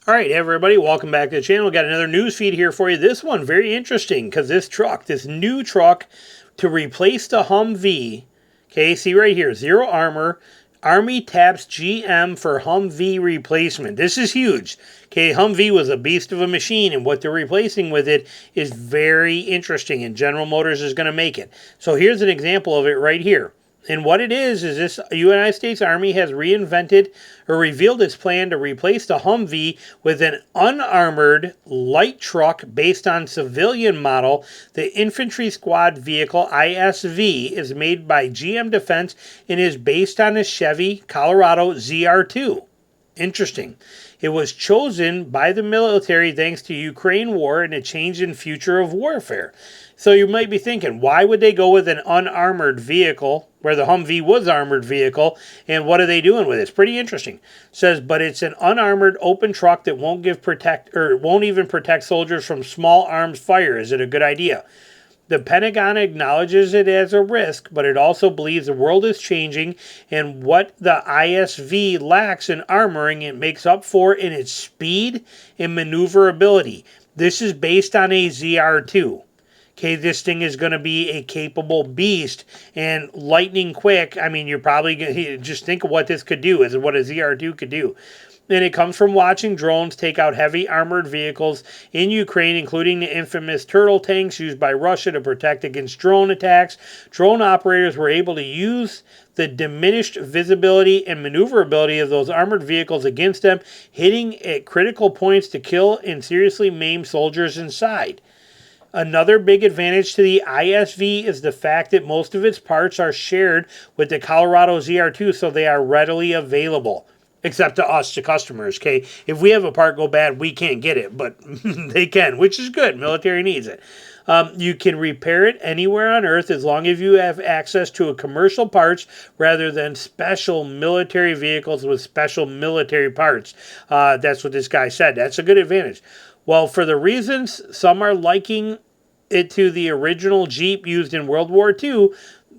All right, everybody, welcome back to the channel. Got another news feed here for you. This one, very interesting, because this new truck to replace the Humvee, okay, see right here, Zero Armor, Army taps GM for Humvee replacement. This is huge. Okay, Humvee was a beast of a machine, and what they're replacing with it is very interesting, and General Motors is going to make it. So here's an example of it right here. And what it is this United States Army has reinvented or revealed its plan to replace the Humvee with an unarmored light truck based on civilian model. The Infantry Squad Vehicle, ISV, is made by GM Defense and is based on the Chevy Colorado ZR2. Interesting. It was chosen by the military thanks to Ukraine war and a change in future of warfare. So you might be thinking, why would they go with an unarmored vehicle where the Humvee was armored vehicle, and what are they doing with it? It's pretty interesting. It says, but it's an unarmored open truck that won't even protect soldiers from small arms fire. Is it a good idea? The Pentagon acknowledges it as a risk, but it also believes the world is changing, and what the ISV lacks in armoring, it makes up for in its speed and maneuverability. This is based on a ZR2. Okay, this thing is going to be a capable beast and lightning quick. I mean, you're probably going to just think of what this could do, is what a ZR2 could do. And it comes from watching drones take out heavy armored vehicles in Ukraine, including the infamous turtle tanks used by Russia to protect against drone attacks. Drone operators were able to use the diminished visibility and maneuverability of those armored vehicles against them, hitting at critical points to kill and seriously maim soldiers inside. Another big advantage to the ISV is the fact that most of its parts are shared with the Colorado ZR2, so they are readily available. Except to us, to customers, okay? If we have a part go bad, we can't get it, but they can, which is good. Military needs it. You can repair it anywhere on Earth as long as you have access to a commercial parts rather than special military vehicles with special military parts. That's what this guy said. That's a good advantage. Well, for the reasons some are liking it to the original Jeep used in World War II,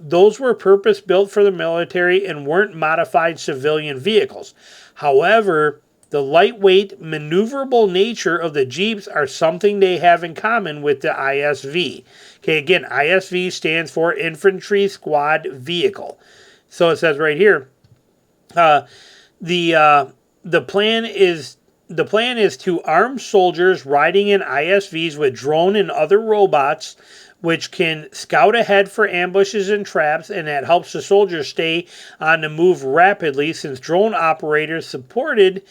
those were purpose-built for the military and weren't modified civilian vehicles. However, the lightweight, maneuverable nature of the Jeeps are something they have in common with the ISV. Okay, again, ISV stands for Infantry Squad Vehicle. So it says right here, the plan is to arm soldiers riding in ISVs with drone and other robots, which can scout ahead for ambushes and traps, and that helps the soldiers stay on the move rapidly, since drone operators supposedly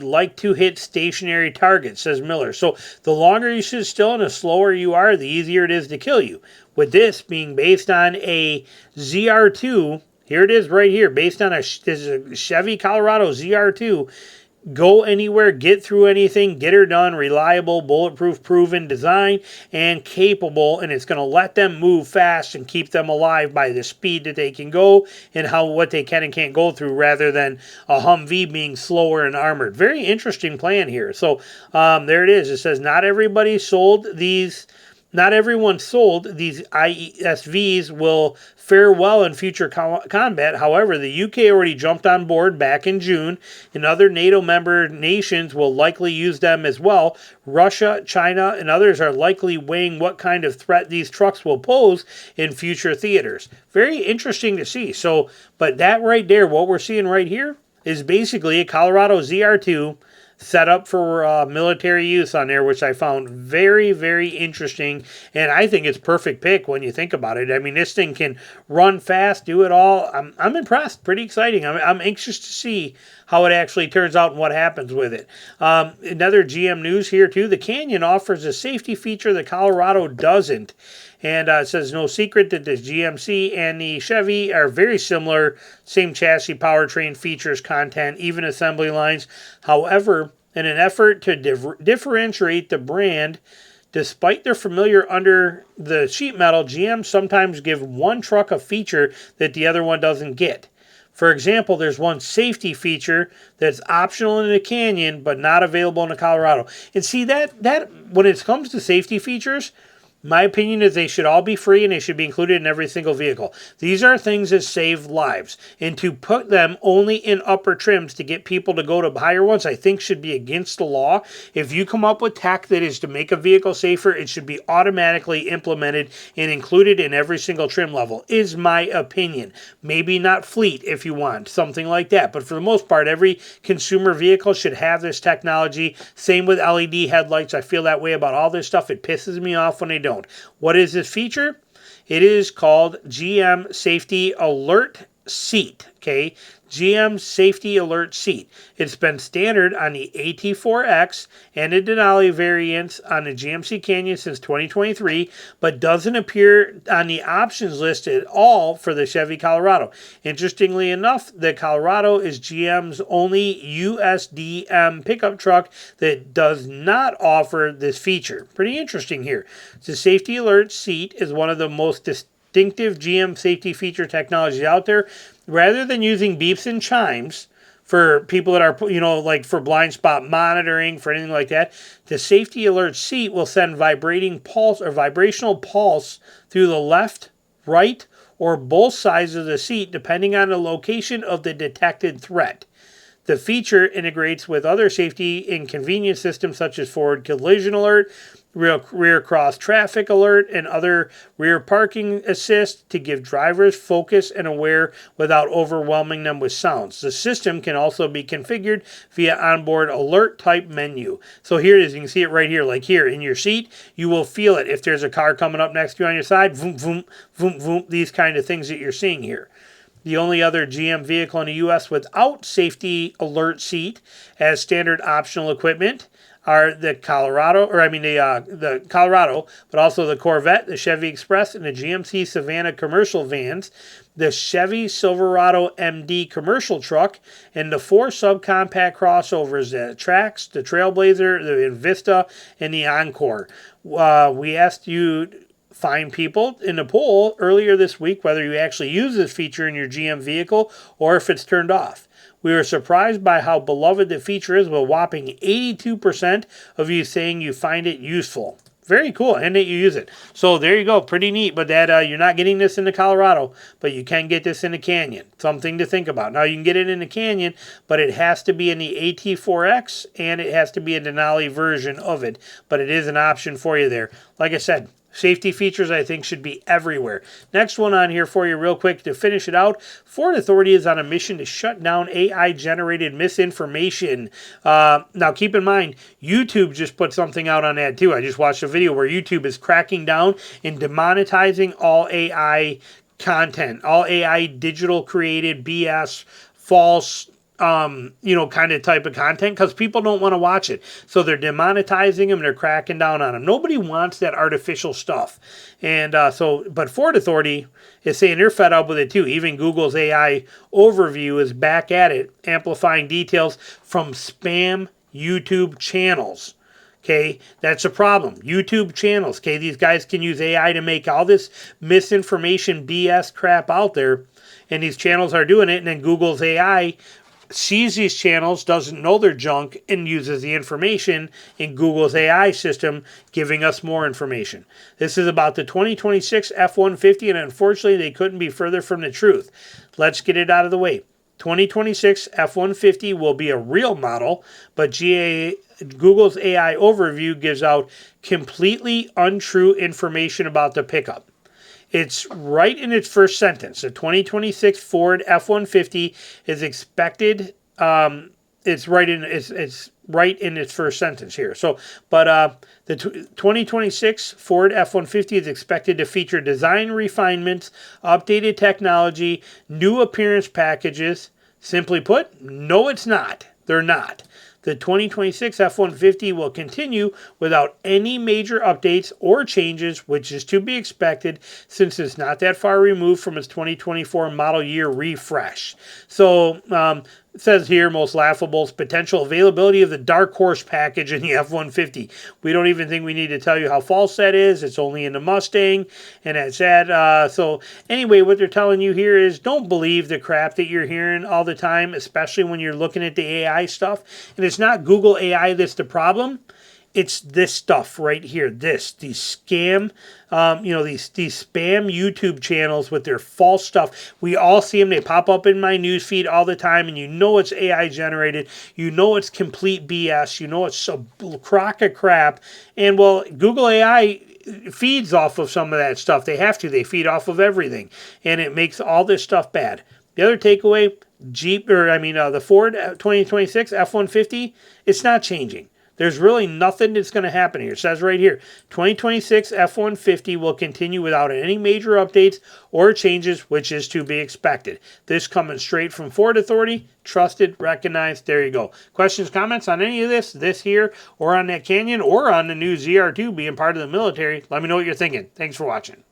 like to hit stationary targets, says Miller. So the longer you sit still and the slower you are, the easier it is to kill you. With this being based on a ZR2, here it is right here, based on this is a Chevy Colorado ZR2. Go anywhere, get through anything, get her done, reliable, bulletproof, proven design, and capable, and it's going to let them move fast and keep them alive by the speed that they can go and what they can and can't go through, rather than a Humvee being slower and armored. Very interesting plan here. So there it is. It says not everyone sold these ISVs will fare well in future combat. However, the UK already jumped on board back in June, and other NATO member nations will likely use them as well. Russia, China, and others are likely weighing what kind of threat these trucks will pose in future theaters. Very interesting to see. So, but that right there, what we're seeing right here, is basically a Colorado ZR2 set up for military use on there, which I found very, very interesting. And I think it's perfect pick when you think about it. I mean, this thing can run fast, do it all. I'm impressed. Pretty exciting. I'm anxious to see how it actually turns out and what happens with it. Another GM news here, too. The Canyon offers a safety feature the Colorado doesn't. And it says, no secret that the GMC and the Chevy are very similar. Same chassis, powertrain, features, content, even assembly lines. However, in an effort to differentiate the brand, despite their familiar under the sheet metal, GM sometimes give one truck a feature that the other one doesn't get. For example, there's one safety feature that's optional in the Canyon, but not available in the Colorado. And see, that when it comes to safety features, My opinion is they should all be free and they should be included in every single vehicle. These are things that save lives. And to put them only in upper trims to get people to go to higher ones, I think should be against the law. If you come up with tech that is to make a vehicle safer, it should be automatically implemented and included in every single trim level, is my opinion. Maybe not fleet if you want, something like that. But for the most part, every consumer vehicle should have this technology. Same with LED headlights. I feel that way about all this stuff. It pisses me off when they don't. What is this feature? It is called GM Safety Alert Seat. Okay, GM Safety Alert Seat. It's been standard on the AT4X and the Denali variants on the GMC Canyon since 2023, but doesn't appear on the options list at all for the Chevy Colorado. Interestingly enough, the Colorado is GM's only USDM pickup truck that does not offer this feature. Pretty interesting here. The Safety Alert Seat is one of the most distinctive GM safety feature technologies out there. Rather than using beeps and chimes for people that are, like for blind spot monitoring, for anything like that, the Safety Alert Seat will send vibrating pulse or vibrational pulse through the left, right, or both sides of the seat, depending on the location of the detected threat. The feature integrates with other safety and convenience systems such as forward collision alert, rear cross traffic alert, and other rear parking assist to give drivers focus and aware without overwhelming them with sounds. The system can also be configured via onboard alert type menu. So here it is. You can see it right here. Like here in your seat, you will feel it. If there's a car coming up next to you on your side, vroom, vroom, vroom, vroom, these kind of things that you're seeing here. The only other GM vehicle in the U.S. without Safety Alert Seat as standard optional equipment are the Colorado, the Colorado, but also the Corvette, the Chevy Express, and the GMC Savannah commercial vans, the Chevy Silverado MD commercial truck, and the 4 subcompact crossovers, the Trax, the Trailblazer, the Invista, and the Encore. We asked you find people in the poll earlier this week whether you actually use this feature in your GM vehicle or if it's turned off. We were surprised by how beloved the feature is, with a whopping 82% of you saying you find it useful. Very cool, and that you use it. So there you go, pretty neat. But that you're not getting this in the Colorado, but you can get this in the Canyon. Something to think about. Now you can get it in the Canyon, but it has to be in the AT4X and it has to be a Denali version of it. But it is an option for you there. Like I said, safety features, I think, should be everywhere. Next one on here for you real quick to finish it out. Ford Authority is on a mission to shut down AI-generated misinformation. Now, keep in mind, YouTube just put something out on that, too. I just watched a video where YouTube is cracking down and demonetizing all AI content, all AI digital created BS, false kind of type of content, because people don't want to watch it. So they're demonetizing them, they're cracking down on them. Nobody wants that artificial stuff. And but Ford Authority is saying they're fed up with it too. Even Google's AI overview is back at it, amplifying details from spam YouTube channels. Okay, that's a problem. YouTube channels. Okay, these guys can use AI to make all this misinformation BS crap out there. And these channels are doing it, and then Google's AI sees these channels, doesn't know they're junk, and uses the information in Google's AI system, giving us more information. This is about the 2026 F-150, and unfortunately, they couldn't be further from the truth. Let's get it out of the way. 2026 F-150 will be a real model, but Google's AI overview gives out completely untrue information about the pickup. It's right in its first sentence. The 2026 Ford F-150 is expected. It's right in its first sentence here. So, but the 2026 Ford F-150 is expected to feature design refinements, updated technology, new appearance packages. Simply put, no, it's not. They're not. The 2026 F-150 will continue without any major updates or changes, which is to be expected since it's not that far removed from its 2024 model year refresh. So, it says here, most laughable is potential availability of the Dark Horse package in the F-150. We don't even think we need to tell you how false that is. It's only in the Mustang, and that's that. So anyway, what they're telling you here is don't believe the crap that you're hearing all the time, especially when you're looking at the AI stuff. And it's not Google AI that's the problem. It's this stuff right here. These scam, these spam YouTube channels with their false stuff. We all see them. They pop up in my news feed all the time, and you know it's AI generated. You know it's complete BS. You know it's a crock of crap. And well, Google AI feeds off of some of that stuff. They have to. They feed off of everything, and it makes all this stuff bad. The other takeaway, the Ford 2026 F-150, it's not changing. There's really nothing that's going to happen here. It says right here, 2026 F-150 will continue without any major updates or changes, which is to be expected. This coming straight from Ford Authority, trusted, recognized. There you go. Questions, comments on any of this here, or on that Canyon, or on the new ZR2 being part of the military? Let me know what you're thinking. Thanks for watching.